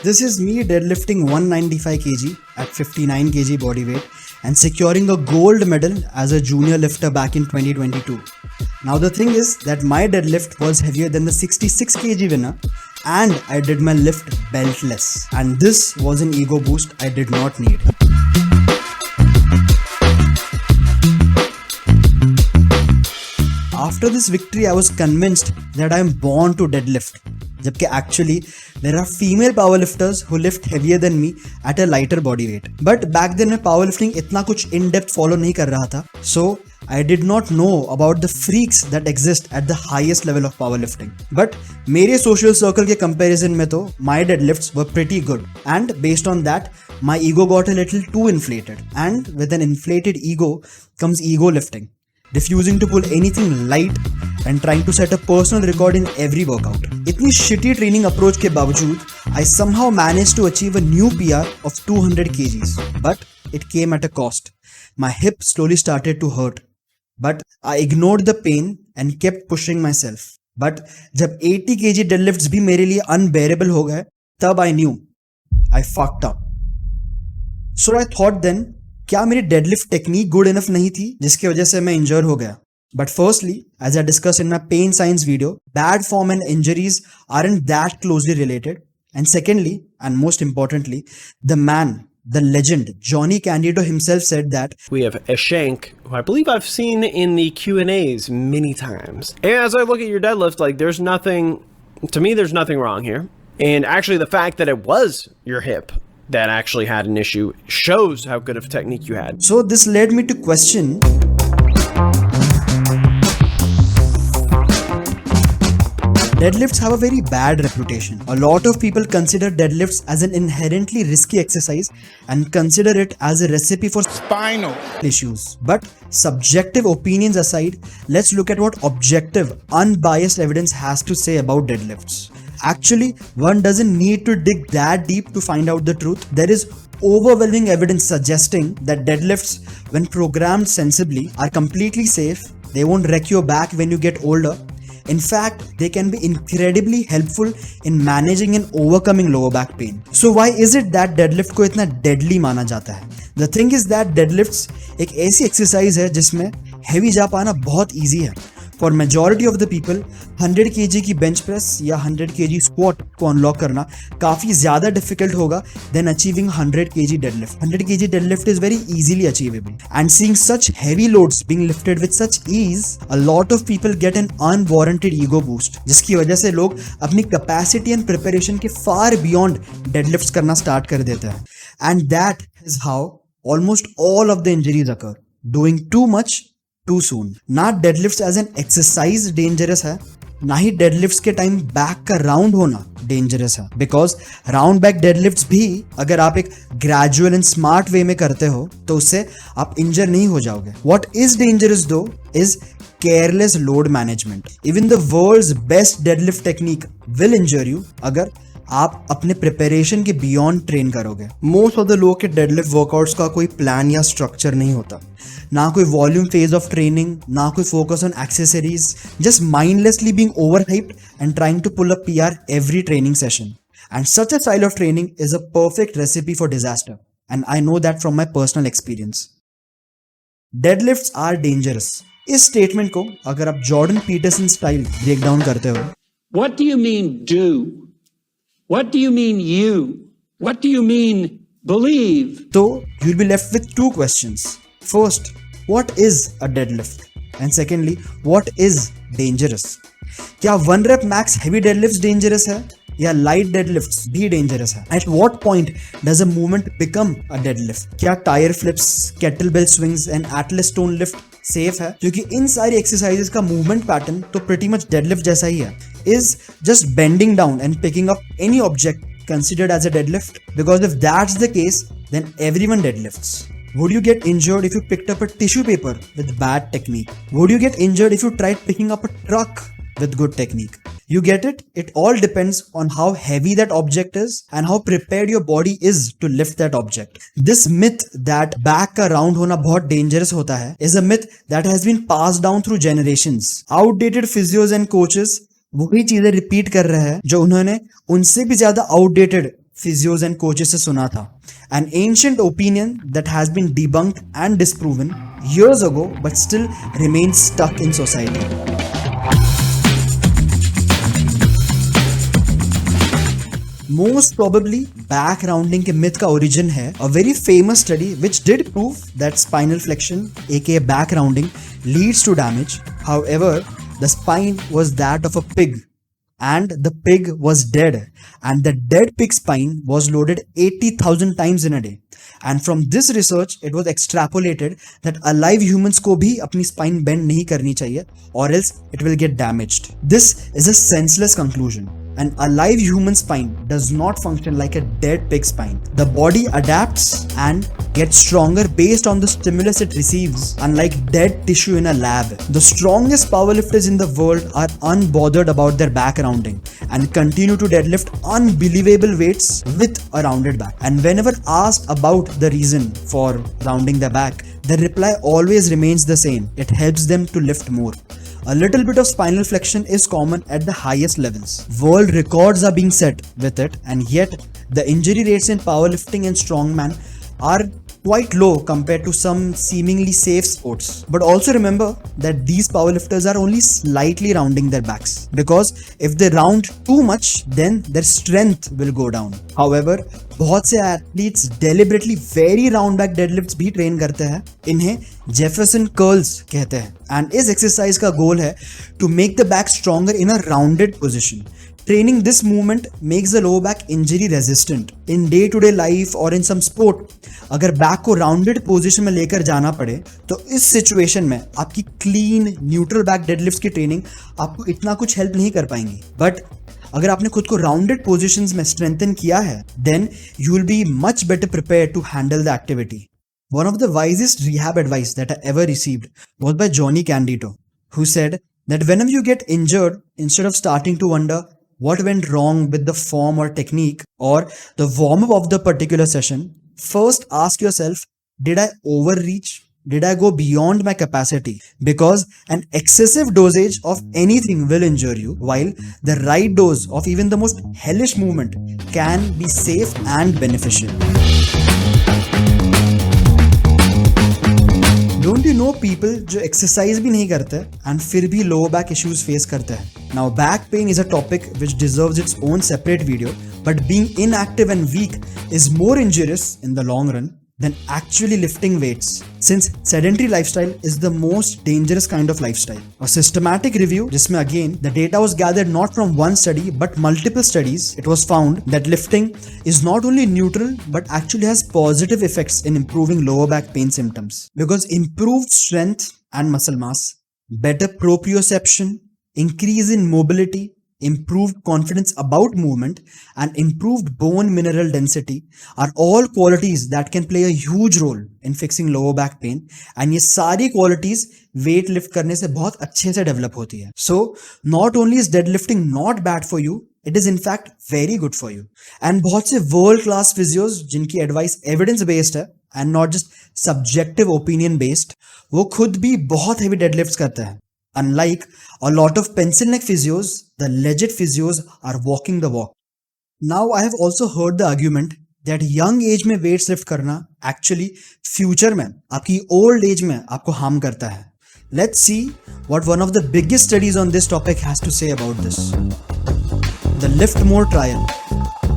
This is me deadlifting 195 kg at 59 kg body weight and securing a gold medal as a junior lifter back in 2022. Now the thing is that my deadlift was heavier than the 66 kg winner and I did my lift beltless. And this was an ego boost I did not need. After this victory, I was convinced that I am born to deadlift. जबकि actually there are female powerlifters who lift heavier than me at a lighter body weight. But back then मैं powerlifting इतना कुछ in depth follow नहीं कर रहा था. So I did not know about the freaks that exist at the highest level of powerlifting. But मेरे social circle के comparison में तो my deadlifts were pretty good. And based on that, my ego got a little too inflated. And with an inflated ego comes ego lifting. Refusing to pull anything light and trying to set a personal record in every workout. इतनी shitty training approach के बावजूद, I somehow managed to achieve a new PR of 200 kgs. But it came at a cost. My hip slowly started to hurt. But I ignored the pain and kept pushing myself. But जब 80 kg deadlifts भी मेरे लिए unbearable हो गए, तब I knew I fucked up. So I thought then, क्या मेरी deadlift technique good enough नहीं थी जिसकी वजह से मैं इंजर हो गया. But firstly, as I discuss in my pain science video, bad form and injuries aren't that closely related. And secondly, and most importantly, the man, the legend, Johnny Candido himself said that we have a Shank, who I believe I've seen in the Q&As many times. And as I look at your deadlift, like there's nothing wrong here. And actually the fact that it was your hip that actually had an issue shows how good of technique you had. So this led me to question deadlifts have a very bad reputation. A lot of people consider deadlifts as an inherently risky exercise and consider it as a recipe for spinal issues. But subjective opinions aside, let's look at what objective, unbiased evidence has to say about deadlifts. Actually, one doesn't need to dig that deep to find out the truth. There is overwhelming evidence suggesting that deadlifts, when programmed sensibly, are completely safe. They won't wreck your back when you get older. In fact, they can be incredibly helpful in managing and overcoming lower back pain. So why is it that deadlift को इतना deadly माना जाता है? The thing is that deadlifts एक ऐसी exercise है जिसमें heavy जा पाना बहुत easy है. For majority of the people, 100 kg की bench press या 100 kg squat को unlock करना काफी ज़्यादा difficult होगा than achieving 100 kg deadlift. 100 kg deadlift is very easily achievable. And seeing such heavy loads being lifted with such ease, a lot of people get an unwarranted ego boost, जिसकी वजह से लोग अपनी capacity and preparation के far beyond deadlifts करना start कर देते हैं. And that is how almost all of the injuries occur. Doing too much too soon. ना deadlifts as an exercise dangerous है, ना ही deadlifts के टाइम बैक का राउंड होना dangerous है. Because round back deadlifts भी अगर आप एक gradual and smart way में करते हो तो उससे आप इंजर नहीं हो जाओगे. What is dangerous though is careless load management. Even the world's best deadlift technique will injure you अगर आप अपने प्रिपरेशन के बियॉन्ड ट्रेन करोगे. मोस्ट ऑफ द लोगों के डेडलिफ्ट वर्कआउट्स का कोई प्लान या स्ट्रक्चर नहीं होता. ना कोई वॉल्यूम फेज ऑफ ट्रेनिंग, ना कोई focus on accessories, just mindlessly being overhyped and trying to pull up PR every training session. And such a style of training is a perfect recipe for disaster. And I know that from my personal experience. Deadlifts are dangerous. इस statement को अगर आप Jordan Peterson style break down करते हो, What do you mean do? What do you mean you? What do you mean believe? So you'll be left with two questions. First, what is a deadlift? And secondly, what is dangerous? क्या 1 rep max heavy deadlifts dangerous है या light deadlifts भी dangerous है? At what point does a movement become a deadlift? क्या tire flips, kettlebell swings and atlas stone lift safe है? क्योंकि इन सारी exercises का मूवमेंट पैटर्न तो pretty much deadlift जैसा ही है. Is just bending down and picking up any object considered as a deadlift? Because if that's the case, then everyone deadlifts. Would you get injured if you picked up a tissue paper with bad technique? Would you get injured if you tried picking up a truck with good technique? You get it? It all depends on how heavy that object is and how prepared your body is to lift that object. This myth that back का round होना बहुत dangerous होता है is a myth that has been passed down through generations. Outdated physios and coaches वही चीजें repeat कर रहे हैं जो उन्होंने उनसे भी ज्यादा आउटडेटेड physios and coaches से सुना था. An ancient opinion that has been debunked and disproven years ago but still remains stuck in society. Most probably back rounding के myth का origin है a very famous study which did prove that spinal flexion aka back rounding leads to damage. However, the spine was that of a pig and the pig was dead, and the dead pig spine was loaded 80,000 times in a day. And from this research it was extrapolated that alive humans को भी अपनी spine bend नहीं करनी चाहिए or else it will get damaged. This is a senseless conclusion. An alive human spine does not function like a dead pig spine. The body adapts and gets stronger based on the stimulus it receives, unlike dead tissue in a lab. The strongest powerlifters in the world are unbothered about their back rounding and continue to deadlift unbelievable weights with a rounded back. And whenever asked about the reason for rounding the back, the reply always remains the same. It helps them to lift more. A little bit of spinal flexion is common at the highest levels. World records are being set with it, and yet the injury rates in powerlifting and strongman are quite low compared to some seemingly safe sports. But also remember that these powerlifters are only slightly rounding their backs, because if they round too much, then their strength will go down. However, बहुत से athletes deliberately very round back deadlifts भी train करते हैं. इन्हें Jefferson curls कहते हैं, and इस exercise का गोल है to make the back stronger in a rounded position. Training this movement makes the lower back injury resistant. In day-to-day life or in some sport, अगर back को rounded position में लेकर जाना पड़े तो इस सिचुएशन में आपकी क्लीन न्यूट्रल बैक डेडलिफ्ट्स की ट्रेनिंग आपको इतना कुछ हेल्प नहीं कर पाएंगी. बट अगर आपने खुद को राउंडेड पोजीशंस में स्ट्रेंथन किया है, then you will be much better prepared to handle the activity. One of the wisest rehab advice that I ever received was by Johnny Candido, who said that whenever you get injured, instead of starting to wonder what went wrong with the form or technique or the warm-up of the particular session, first ask yourself, did I overreach? Did I go beyond my capacity? Because an excessive dosage of anything will injure you, while the right dose of even the most hellish movement can be safe and beneficial. Don't you know people जो exercise भी नहीं करते and फिर भी lower back issues face करते हैं? Now back pain is a topic which deserves its own separate video, but being inactive and weak is more injurious in the long run than actually lifting weights, since sedentary lifestyle is the most dangerous kind of lifestyle. A systematic review, जिसमें again the data was gathered not from one study but multiple studies, it was found that lifting is not only neutral but actually has positive effects in improving lower back pain symptoms, because improved strength and muscle mass, better proprioception, increase in mobility, improved confidence about movement, and improved bone mineral density are all qualities that can play a huge role in fixing lower back pain. And ये सारी qualities weight lift करने से बहुत अच्छे से develop होती है. So not only is deadlifting not bad for you, it is in fact very good for you. And बहुत से world class physios जिनकी advice evidence based है and not just subjective opinion based, वो खुद भी बहुत heavy deadlifts करते हैं. Unlike a lot of pencil neck physios, the legit physios are walking the walk. Now I have also heard the argument that young age में weights lift करना actually future में आपकी old age में आपको harm करता है. Let's see what one of the biggest studies on this topic has to say about this. The Lift More trial.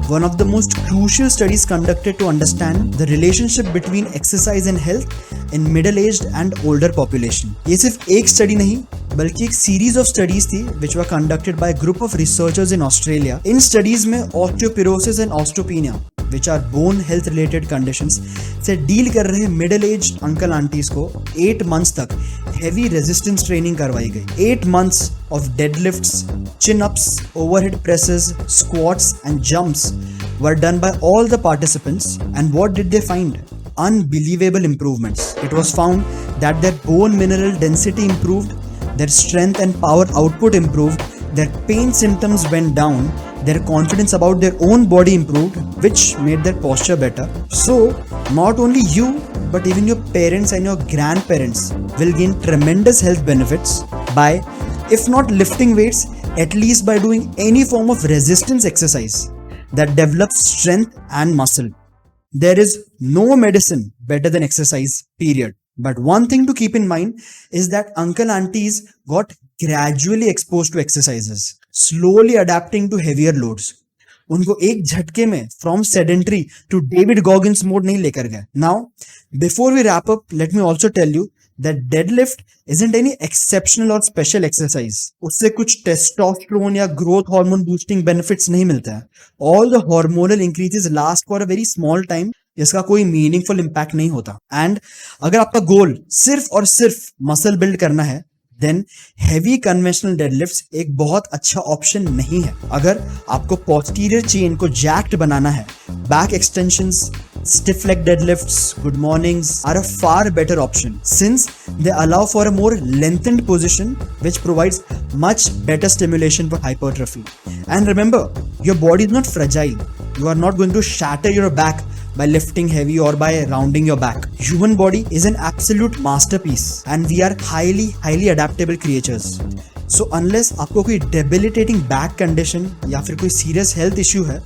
One of the most crucial studies conducted to understand the relationship between exercise and health in middle-aged and older population. ये सिर्फ एक study नहीं बल्कि एक series of studies थी which were conducted by a group of researchers in Australia. In studies में osteoporosis and osteopenia, which are bone health related conditions, से deal कर रहे मिडिल एज अंकल आंटीज को 8 months तक heavy resistance training करवाई गई. 8 months of deadlifts, chin-ups, overhead presses, squats and jumps were done by all the participants, and what did they find? Unbelievable improvements. It was found that their bone mineral density improved, their strength and power output improved, their pain symptoms went down, their confidence about their own body improved, which made their posture better. So, not only you, but even your parents and your grandparents will gain tremendous health benefits by, if not lifting weights, at least by doing any form of resistance exercise. that develops strength and muscle. There is no medicine better than exercise, period. But one thing to keep in mind is that uncle aunties got gradually exposed to exercises, slowly adapting to heavier loads. उनको एक झटके में from sedentary to David Goggins mode नहीं लेकर गए. Now before we wrap up, let me also tell you that deadlift isn't any exceptional or special exercise. उससे कुछ testosterone या growth hormone boosting benefits नहीं मिलता है. All the hormonal increases last for a very small time. इसका कोई meaningful impact नहीं होता. And अगर आपका goal सिर्फ और सिर्फ muscle build करना है, then heavy conventional deadlifts एक बहुत अच्छा ऑप्शन नहीं है. अगर आपको posterior chain को jacked बनाना है, back extensions, stiff leg deadlifts, good mornings are a far better option since they allow for a more lengthened position which provides much better stimulation for hypertrophy. And remember, your body is not fragile. You are not going to shatter your back by lifting heavy or by rounding your back. Human body is an absolute masterpiece and we are highly adaptable creatures. So unless आपको कोई debilitating back condition या फिर कोई serious health issue है,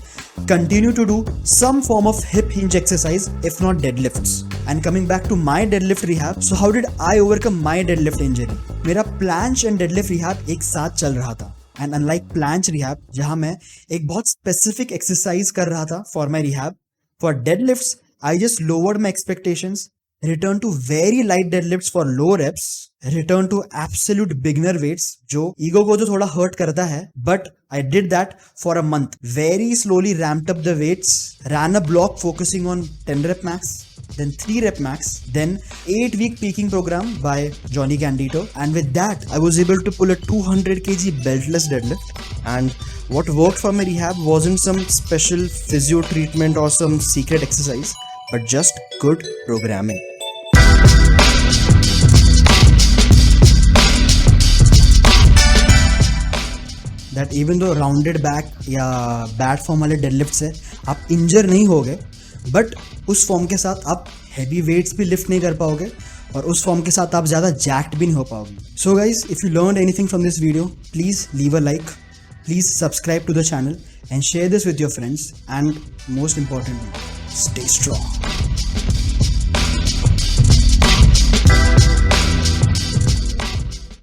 continue to do some form of hip hinge exercise if not deadlifts. And coming back to my deadlift rehab, so how did I overcome my deadlift injury? मेरा planche and deadlift rehab एक साथ चल रहा था. And unlike planche rehab, जहाँ मैं एक बहुत specific exercise कर रहा था for my rehab, for deadlifts, I just lowered my expectations, returned to very light deadlifts for low reps, returned to absolute beginner weights, जो ego को तो थोड़ा hurt करता है, but I did that for a month. Very slowly ramped up the weights, ran a block focusing on 10 rep max, then 3 rep max, then 8-week peaking program by Johnny Candito, and with that I was able to pull a 200 kg beltless deadlift. And what worked for my rehab wasn't some special physio treatment or some secret exercise, but just good programming. That even though rounded back या bad form वाले deadlifts है, आप injure नहीं होगे, but उस form के साथ आप heavy weights भी lift नहीं कर पाओगे और उस form के साथ आप ज़्यादा jacked भी नहीं हो पाओगे. So guys, if you learned anything from this video, please leave a like, please subscribe to the channel and share this with your friends, and most importantly, stay strong.